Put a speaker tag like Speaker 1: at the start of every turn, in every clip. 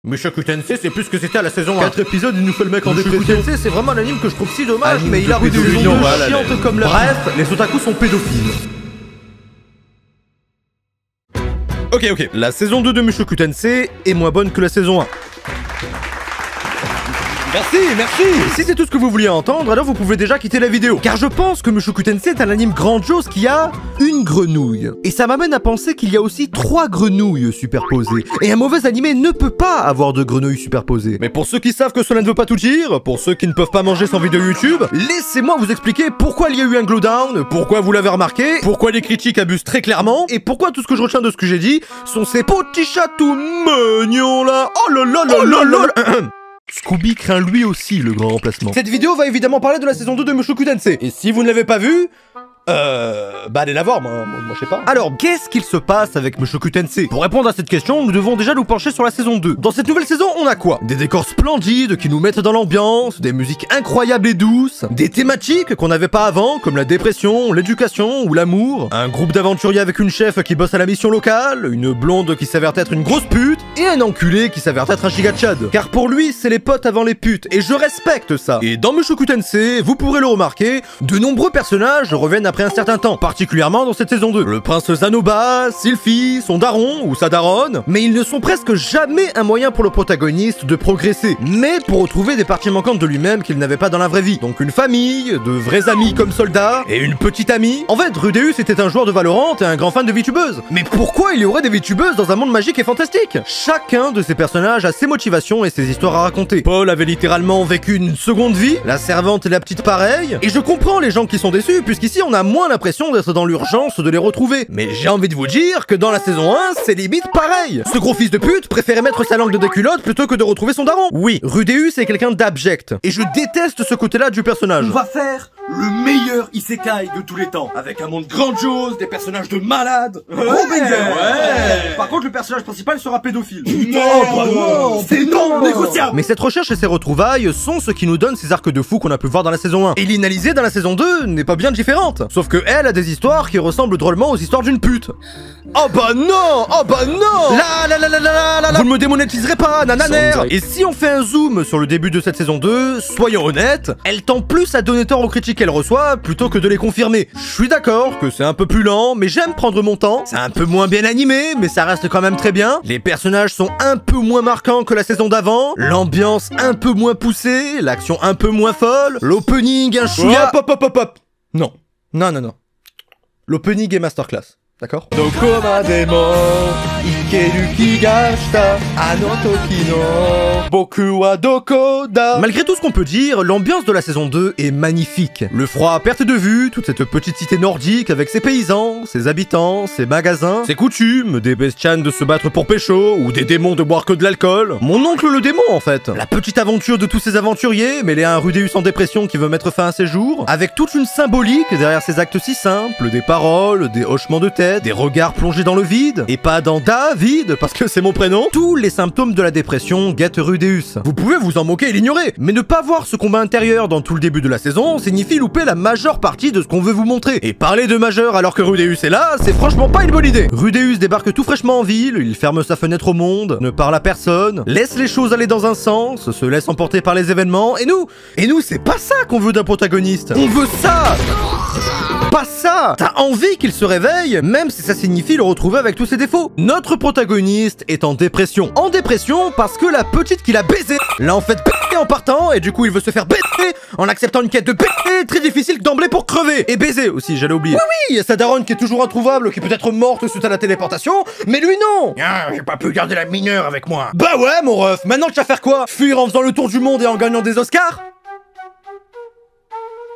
Speaker 1: Mushoku Tensei, c'est plus ce que c'était à la saison 1.
Speaker 2: 4 épisodes, il nous fait le mec en dépression.
Speaker 1: Mushoku Tensei, c'est vraiment un anime que je trouve si dommage, mais il a
Speaker 2: de
Speaker 1: des
Speaker 2: pédophilie,
Speaker 1: saisons
Speaker 2: voilà,
Speaker 1: chiantes comme la... Bref, les otaku sont pédophiles. Ok, la saison 2 de Mushoku Tensei est moins bonne que la saison 1. Merci. Si c'est tout ce que vous vouliez entendre, alors vous pouvez déjà quitter la vidéo. Car je pense que Mushoku Tensei est un anime grandiose qui a une grenouille. Et ça m'amène à penser qu'il y a aussi 3 grenouilles superposées. Et un mauvais animé ne peut pas avoir de grenouilles superposées. Mais pour ceux qui savent que cela ne veut pas tout dire, pour ceux qui ne peuvent pas manger sans vidéo YouTube, laissez-moi vous expliquer pourquoi il y a eu un glowdown, pourquoi vous l'avez remarqué, pourquoi les critiques abusent très clairement, et pourquoi tout ce que je retiens de ce que j'ai dit sont ces petits chats tout mignons là. Oh là là là là là là. Scooby craint lui aussi le grand remplacement. Cette vidéo va évidemment parler de la saison 2 de Mushoku Tensei. Et si vous ne l'avez pas vue, bah allez la voir, moi je sais pas. Alors, qu'est-ce qu'il se passe avec Mushoku Tensei? Pour répondre à cette question, nous devons déjà nous pencher sur la saison 2. Dans cette nouvelle saison, on a quoi? Des décors splendides qui nous mettent dans l'ambiance, des musiques incroyables et douces, des thématiques qu'on n'avait pas avant, comme la dépression, l'éducation ou l'amour, un groupe d'aventuriers avec une chef qui bosse à la mission locale, une blonde qui s'avère être une grosse pute, et un enculé qui s'avère être un giga tchad. Car pour lui, c'est les potes avant les putes, et je respecte ça. Et dans Mushoku Tensei, vous pourrez le remarquer, de nombreux personnages reviennent après un certain temps, particulièrement dans cette saison 2. Le prince Zanoba, Sylphie, son daron ou sa daronne, mais ils ne sont presque jamais un moyen pour le protagoniste de progresser, mais pour retrouver des parties manquantes de lui-même qu'il n'avait pas dans la vraie vie. Donc une famille, de vrais amis comme soldats, et une petite amie. En fait, Rudeus était un joueur de Valorant et un grand fan de VTubeuses. Mais pourquoi il y aurait des VTubeuses dans un monde magique et fantastique? Chacun de ces personnages a ses motivations et ses histoires à raconter. Paul avait littéralement vécu une seconde vie, la servante et la petite pareille, et je comprends les gens qui sont déçus, puisqu'ici on a moins l'impression d'être dans l'urgence de les retrouver. Mais j'ai envie de vous dire que dans la saison 1, c'est limite pareil. Ce gros fils de pute préférait mettre sa langue de déculotte plutôt que de retrouver son daron. Oui, Rudeus est quelqu'un d'abject, et je déteste ce côté-là du personnage.
Speaker 2: On va faire le meilleur isekai de tous les temps, avec un monde grandiose, des personnages de malades. Par contre, le personnage principal sera pédophile. Non, c'est non négociable.
Speaker 1: Mais cette recherche et ces retrouvailles sont ce qui nous donne ces arcs de fou qu'on a pu voir dans la saison 1. Et l'Inalisée dans la saison 2 n'est pas bien différente. Sauf que elle a des histoires qui ressemblent drôlement aux histoires d'une pute. Oh bah non! Oh bah non! Vous ne me démonétiserez pas, nananer! Et si on fait un zoom sur le début de cette saison 2, soyons honnêtes, elle tend plus à donner tort aux critiques qu'elle reçoit plutôt que de les confirmer. Je suis d'accord que c'est un peu plus lent, mais j'aime prendre mon temps. C'est un peu moins bien animé, mais ça reste quand même très bien. Les personnages sont un peu moins marquants que la saison d'avant, l'ambiance un peu moins poussée, l'action un peu moins folle, l'opening un chouïa... Hop. Non. L'opening est masterclass. D'accord? Dokoma demo ikeru ki ga shita ano toki no boku wa doko da. Malgré tout ce qu'on peut dire, l'ambiance de la saison 2 est magnifique. Le froid à perte de vue, toute cette petite cité nordique avec ses paysans, ses habitants, ses magasins, ses coutumes, des bestianes de se battre pour pécho ou des démons de boire que de l'alcool. Mon oncle le démon en fait. La petite aventure de tous ces aventuriers mêlée à un Rudeus en dépression qui veut mettre fin à ses jours, avec toute une symbolique derrière ces actes si simples, des paroles, des hochements de tête, des regards plongés dans le vide, et pas dans David, parce que c'est mon prénom. Tous les symptômes de la dépression guettent Rudeus. Vous pouvez vous en moquer et l'ignorer, mais ne pas voir ce combat intérieur dans tout le début de la saison signifie louper la majeure partie de ce qu'on veut vous montrer. Et parler de majeur alors que Rudeus est là, c'est franchement pas une bonne idée. Rudeus débarque tout fraîchement en ville, il ferme sa fenêtre au monde, ne parle à personne, laisse les choses aller dans un sens, se laisse emporter par les événements, et nous, c'est pas ça qu'on veut d'un protagoniste. On veut ça! Pas ça! T'as envie qu'il se réveille, même si ça signifie le retrouver avec tous ses défauts. Notre protagoniste est en dépression. En dépression parce que la petite qu'il a baisée l'a en fait baisé en partant, et du coup il veut se faire baiser en acceptant une quête de baiser très difficile d'emblée pour crever. Et baiser aussi, j'allais oublier. Oui, il y a sa daronne qui est toujours introuvable, qui peut être morte suite à la téléportation, mais lui non! J'ai pas pu garder la mineure avec moi. Bah ouais mon ref, maintenant tu vas faire quoi? Fuir en faisant le tour du monde et en gagnant des Oscars?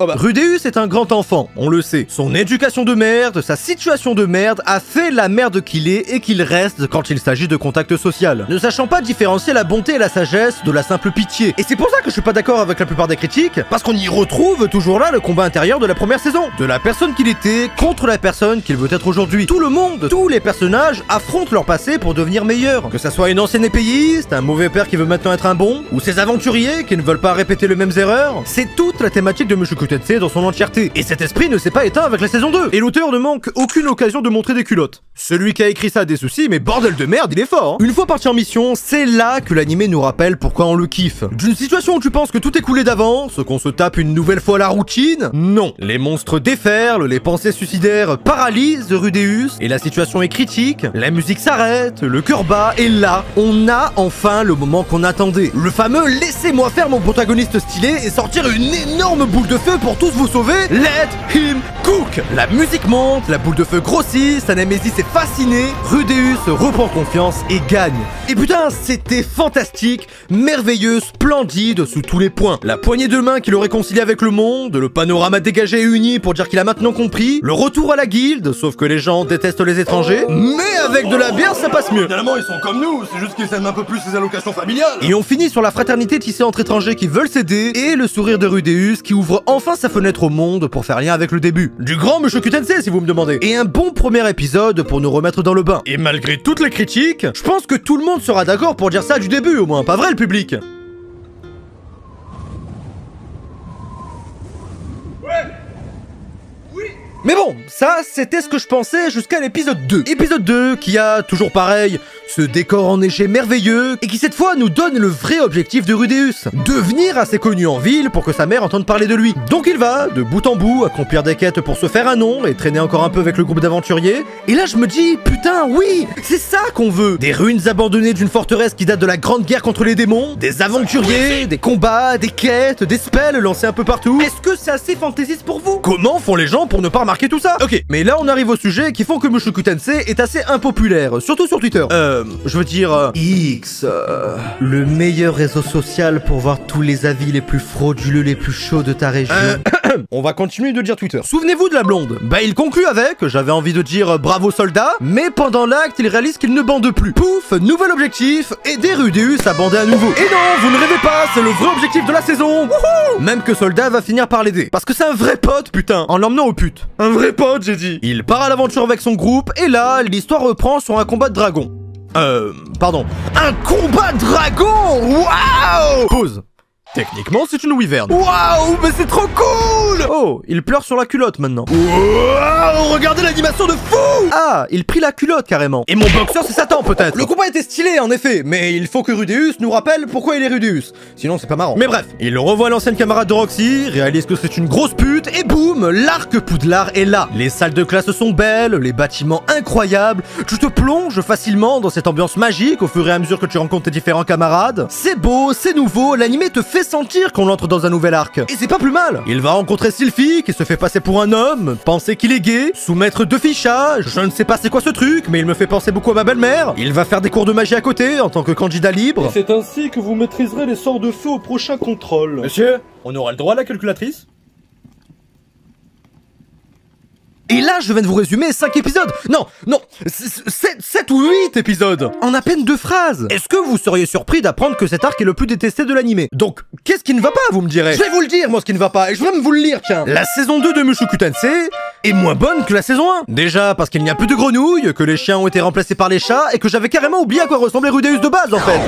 Speaker 1: Oh bah. Rudeus est un grand enfant, on le sait. Son éducation de merde, sa situation de merde a fait la merde qu'il est et qu'il reste quand il s'agit de contact social. Ne sachant pas différencier la bonté et la sagesse de la simple pitié. Et c'est pour ça que je suis pas d'accord avec la plupart des critiques, parce qu'on y retrouve toujours là le combat intérieur de la première saison. De la personne qu'il était contre la personne qu'il veut être aujourd'hui. Tout le monde, tous les personnages affrontent leur passé pour devenir meilleurs. Que ça soit une ancienne épéiste, un mauvais père qui veut maintenant être un bon, ou ces aventuriers qui ne veulent pas répéter les mêmes erreurs. C'est toute la thématique de Mushoku Tensei dans son entièreté. Et cet esprit ne s'est pas éteint avec la saison 2. Et l'auteur ne manque aucune occasion de montrer des culottes. Celui qui a écrit ça a des soucis, mais bordel de merde, il est fort. Une fois parti en mission, c'est là que l'animé nous rappelle pourquoi on le kiffe. D'une situation où tu penses que tout est coulé d'avance, qu'on se tape une nouvelle fois la routine, non. Les monstres déferlent, les pensées suicidaires paralysent Rudeus, et la situation est critique, la musique s'arrête, le cœur bat, et là, on a enfin le moment qu'on attendait. Le fameux « laissez-moi faire mon protagoniste stylé et sortir une énorme boule de feu pour tous vous sauver, let him cook !» La musique monte, la boule de feu grossit, sa Nemesis est fasciné, Rudeus reprend confiance et gagne. Et putain, c'était fantastique, merveilleux, splendide sous tous les points. La poignée de main qui le réconcilie avec le monde, le panorama dégagé et uni pour dire qu'il a maintenant compris, le retour à la guilde, sauf que les gens détestent les étrangers, mais avec de la bière ça passe mieux.
Speaker 2: Finalement ils sont comme nous, c'est juste qu'ils aiment un peu plus les allocations familiales.
Speaker 1: Et on finit sur la fraternité tissée entre étrangers qui veulent s'aider, et le sourire de Rudeus qui ouvre enfin sa fenêtre au monde pour faire lien avec le début. Du grand Mushoku Tensei si vous me demandez. Et un bon premier épisode pour nous remettre dans le bain. Et malgré toutes les critiques, je pense que tout le monde sera d'accord pour dire ça du début au moins, pas vrai le public? Mais bon, ça, c'était ce que je pensais jusqu'à l'épisode 2. Épisode 2 qui a, toujours pareil, ce décor enneigé merveilleux, et qui cette fois nous donne le vrai objectif de Rudeus. Devenir assez connu en ville pour que sa mère entende parler de lui. Donc il va, de bout en bout, accomplir des quêtes pour se faire un nom, et traîner encore un peu avec le groupe d'aventuriers. Et là je me dis, putain, oui, c'est ça qu'on veut. Des ruines abandonnées d'une forteresse qui date de la grande guerre contre les démons, des aventuriers, des combats, des quêtes, des spells lancés un peu partout. Est-ce que c'est assez fantaisiste pour vous? Comment font les gens pour ne pas remarquer tout ça? Ok, mais là on arrive au sujet qui font que Mushoku Tensei est assez impopulaire, surtout sur Twitter. Je veux dire... X... le meilleur réseau social pour voir tous les avis les plus frauduleux, les plus chauds de ta région. On va continuer de dire Twitter. Souvenez-vous de la blonde. Bah il conclut avec, j'avais envie de dire bravo soldat, mais pendant l'acte il réalise qu'il ne bande plus. Pouf, nouvel objectif, aider Rudeus à bander à nouveau. Et non, vous ne rêvez pas, c'est le vrai objectif de la saison. Wouhou! Même que soldat va finir par l'aider. Parce que c'est un vrai pote, putain, en l'emmenant aux putes. Un vrai pote, j'ai dit. Il part à l'aventure avec son groupe, et là, l'histoire reprend sur un combat de dragon. Pardon. Un combat de dragon! Waouh! Pause. Techniquement, c'est une wyvern. Waouh, mais c'est trop cool! Oh, il pleure sur la culotte maintenant. Waouh, regardez l'animation de fou! Ah, il prit la culotte carrément. Et mon boxeur, c'est Satan peut-être. Le combat était stylé en effet, mais il faut que Rudeus nous rappelle pourquoi il est Rudeus. Sinon, c'est pas marrant. Mais bref, il revoit l'ancienne camarade de Roxy, réalise que c'est une grosse pute, et boum, l'arc Poudlard est là. Les salles de classe sont belles, les bâtiments incroyables. Tu te plonges facilement dans cette ambiance magique au fur et à mesure que tu rencontres tes différents camarades. C'est beau, c'est nouveau, l'animé te fait sentir qu'on entre dans un nouvel arc. Et c'est pas plus mal. Il va rencontrer Sylphie, qui se fait passer pour un homme, penser qu'il est gay, soumettre deux fichages, je ne sais pas c'est quoi ce truc, mais il me fait penser beaucoup à ma belle-mère. Il va faire des cours de magie à côté, en tant que candidat libre.
Speaker 3: Et c'est ainsi que vous maîtriserez les sorts de feu au prochain contrôle.
Speaker 2: Monsieur, on aura le droit à la calculatrice?
Speaker 1: Et là, je viens de vous résumer 5 épisodes. Non, 7 ou 8 épisodes. En à peine 2 phrases. Est-ce que vous seriez surpris d'apprendre que cet arc est le plus détesté de l'animé? Donc, qu'est-ce qui ne va pas, vous me direz? Je vais vous le dire, moi, ce qui ne va pas. Et je vais même vous le lire, tiens. La saison 2 de Mushoku Tensei est moins bonne que la saison 1. Déjà, parce qu'il n'y a plus de grenouilles, que les chiens ont été remplacés par les chats, et que j'avais carrément oublié à quoi ressemblait Rudeus de base, en fait.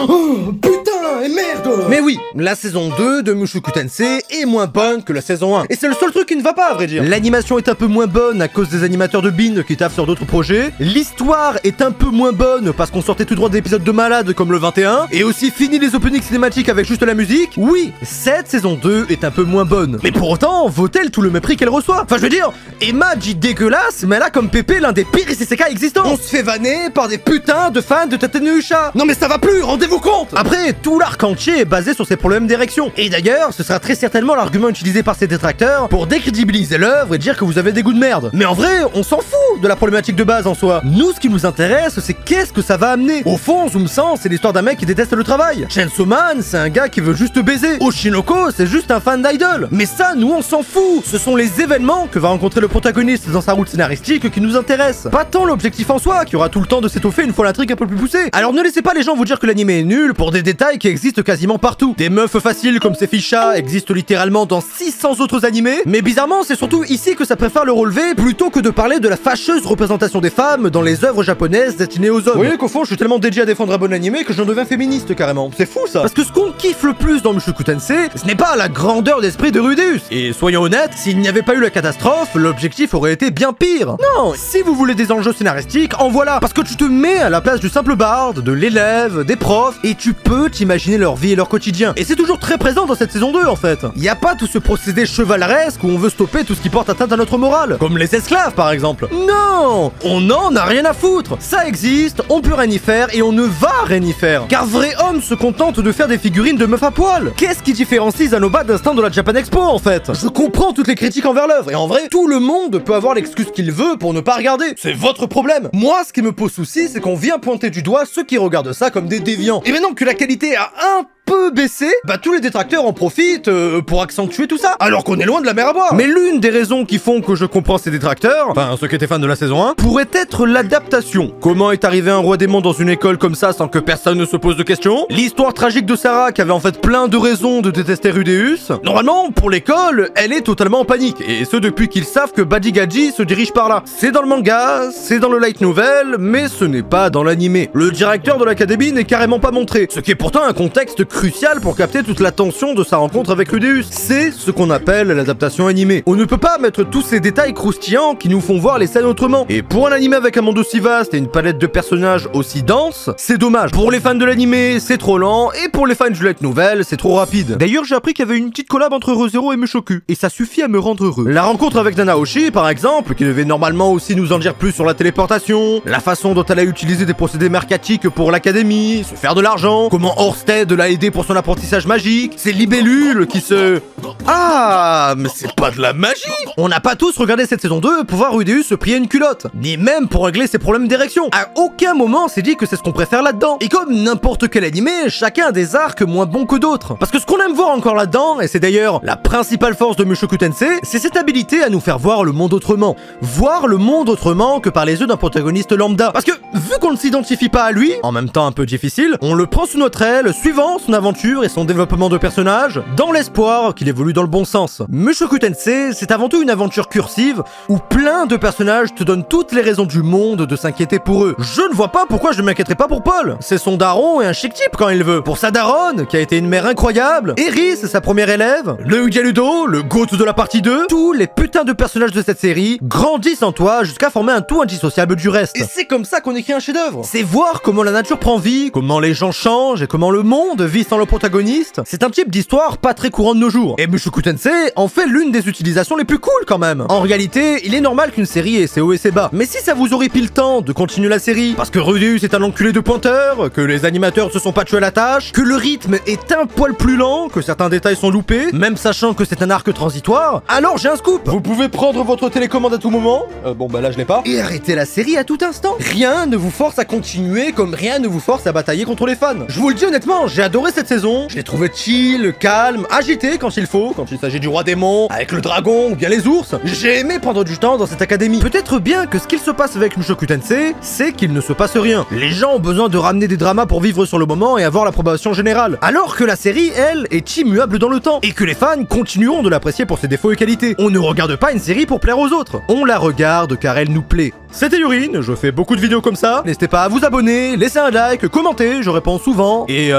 Speaker 2: Oh, putain, et merde!
Speaker 1: Mais oui, la saison 2 de Mushoku Tensei est moins bonne que la saison 1. Et c'est le seul truc qui ne va pas, à vrai dire. L'animation est un peu moins bonne à cause des animateurs de Bean qui taffent sur d'autres projets. L'histoire est un peu moins bonne parce qu'on sortait tout droit d'épisodes de malades comme le 21. Et aussi fini les openings cinématiques avec juste la musique. Oui, cette saison 2 est un peu moins bonne. Mais pour autant, vaut-elle tout le mépris qu'elle reçoit? Enfin, je veux dire, Emma dit dégueulasse, mais elle a comme Pépé l'un des pires isekai existants. On se fait vanner par des putains de fans de Tatenusha. Non mais ça va plus, rendez-vous compte. Après, tout l'arc entier est basé sur ses problèmes d'érection. Et d'ailleurs, ce sera très certainement l'argument utilisé par ses détracteurs pour décrédibiliser l'œuvre et dire que vous avez des goûts de merde. Mais en vrai, on s'en fout de la problématique de base en soi. Nous, ce qui nous intéresse, c'est qu'est-ce que ça va amener. Au fond, Zoom 100, c'est l'histoire d'un mec qui déteste le travail. Chainsaw Man, c'est un gars qui veut juste baiser. Oshinoko, c'est juste un fan d'idol. Mais ça, nous, on s'en fout. Ce sont les événements que va rencontrer le protagoniste dans sa route scénaristique qui nous intéressent. Pas tant l'objectif en soi, qui aura tout le temps de s'étoffer une fois l'intrigue un peu plus poussée. Alors ne laissez pas les gens vous dire que l'anime est nul pour des détails qui existent quasiment partout. Des meufs faciles comme ces fichas existent littéralement dans 600 autres animés, mais bizarrement c'est surtout ici que ça préfère le relever plutôt que de parler de la fâcheuse représentation des femmes dans les œuvres japonaises destinées aux hommes. Vous voyez qu'au fond je suis tellement dédié à défendre un bon animé que j'en deviens féministe carrément. C'est fou ça. Parce que ce qu'on kiffe le plus dans Mushoku Tensei, ce n'est pas la grandeur d'esprit de Rudeus. Et soyons honnêtes, s'il n'y avait pas eu la catastrophe, l'objectif aurait été bien pire. Non, si vous voulez des enjeux scénaristiques, en voilà. Parce que tu te mets à la place du simple barde, de l'élève, des profs, et tu peux t'imaginer leur vie et leur quotidien. Et c'est toujours très présent dans cette saison 2 en fait. Il n'y a pas tout ce procédé chevaleresque où on veut stopper tout ce qui porte atteinte à notre morale. Comme les esclaves par exemple. Non, on n'en a rien à foutre. Ça existe, on peut rien y faire et on ne va rien y faire. Car vrai homme se contente de faire des figurines de meufs à poil. Qu'est-ce qui différencie Zanoba d'un stand de la Japan Expo en fait? Je comprends toutes les critiques envers l'œuvre et en vrai, tout le monde peut avoir l'excuse qu'il veut pour ne pas regarder. C'est votre problème. Moi, ce qui me pose souci, c'est qu'on vient pointer du doigt ceux qui regardent ça comme des déviants. Et maintenant que la qualité a un peu baissé, bah tous les détracteurs en profitent pour accentuer tout ça, alors qu'on est loin de la mer à boire. Mais l'une des raisons qui font que je comprends ces détracteurs, enfin ceux qui étaient fans de la saison 1, pourrait être l'adaptation. Comment est arrivé un roi démon dans une école comme ça sans que personne ne se pose de questions? L'histoire tragique de Sarah qui avait en fait plein de raisons de détester Rudeus. Normalement, pour l'école, elle est totalement en panique, et ce depuis qu'ils savent que Badigaji se dirige par là. C'est dans le manga, c'est dans le light novel, mais ce n'est pas dans l'animé. Le directeur de l'académie n'est carrément pas montré, ce qui est pourtant un contexte crucial pour capter toute l'attention de sa rencontre avec Rudeus. C'est ce qu'on appelle l'adaptation animée. On ne peut pas mettre tous ces détails croustillants qui nous font voir les scènes autrement. Et pour un animé avec un monde aussi vaste et une palette de personnages aussi dense, c'est dommage. Pour les fans de l'animé, c'est trop lent, et pour les fans du light novel, c'est trop rapide. D'ailleurs, j'ai appris qu'il y avait une petite collab entre ReZero et Mushoku, et ça suffit à me rendre heureux. La rencontre avec Nanaoshi, par exemple, qui devait normalement aussi nous en dire plus sur la téléportation, la façon dont elle a utilisé des procédés mercatiques pour l'académie, se faire de l'argent, comment Orsted l'a aidé pour son apprentissage magique, ces libellules qui se... Ah, mais c'est pas de la magie! On n'a pas tous regardé cette saison 2 pour voir Rudeus se prier une culotte, ni même pour régler ses problèmes d'érection. À aucun moment on s'est dit que c'est ce qu'on préfère là-dedans. Et comme n'importe quel animé, chacun a des arcs moins bons que d'autres. Parce que ce qu'on aime voir encore là-dedans, et c'est d'ailleurs la principale force de Mushoku Tensei, c'est cette habilité à nous faire voir le monde autrement. Voir le monde autrement que par les yeux d'un protagoniste lambda. Parce que, vu qu'on ne s'identifie pas à lui, en même temps un peu difficile, on le prend sous notre aile, suivant son aventure et son développement de personnage, dans l'espoir qu'il évolue dans le bon sens. Mushoku Tensei, c'est avant tout une aventure cursive, où plein de personnages te donnent toutes les raisons du monde de s'inquiéter pour eux. Je ne vois pas pourquoi je ne m'inquiéterais pas pour Paul. C'est son daron et un chic type quand il veut. Pour sa daronne, qui a été une mère incroyable, Eris, sa première élève, le Ugaludo, le GOAT de la partie 2, tous les putains de personnages de cette série grandissent en toi jusqu'à former un tout indissociable du reste. Et c'est comme ça qu'on écrit un chef-d'œuvre. C'est voir comment la nature prend vie, comment les gens changent et comment le monde vit sans le protagoniste. C'est un type d'histoire pas très courant de nos jours. Et Mushoku Tensei en fait l'une des utilisations les plus cool quand même. En réalité, il est normal qu'une série ait ses hauts et ses bas. Mais si ça vous aurait pris le temps de continuer la série, parce que Rudeus est un enculé de pointeur, que les animateurs se sont pas tués à la tâche, que le rythme est un poil plus lent, que certains détails sont loupés, même sachant que c'est un arc transitoire, alors j'ai un scoop. Vous pouvez prendre votre télécommande à tout moment, bon bah là je l'ai pas, et arrêter la série à tout instant. Rien ne vous force à continuer comme rien ne vous force à batailler contre les fans. Je vous le dis honnêtement, j'ai adoré cette saison, je l'ai trouvé chill, calme, agité quand il faut, quand il s'agit du roi démon, avec le dragon ou bien les ours. J'ai aimé prendre du temps dans cette académie. Peut-être bien que ce qu'il se passe avec Mushoku Tensei, c'est qu'il ne se passe rien. Les gens ont besoin de ramener des dramas pour vivre sur le moment et avoir l'approbation générale. Alors que la série, elle, est immuable dans le temps. Et que les fans continueront de l'apprécier pour ses défauts et qualités. On ne regarde pas une série pour plaire aux autres. On la regarde car elle nous plaît. C'était Yurine, je fais beaucoup de vidéos comme ça. N'hésitez pas à vous abonner, laisser un like, commenter, je réponds souvent. Et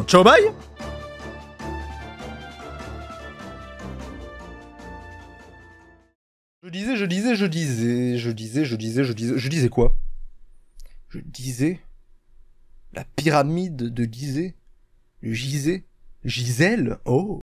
Speaker 1: ciao bye. Je disais quoi? Je disais la pyramide de Gizeh. Gisèle? Oh.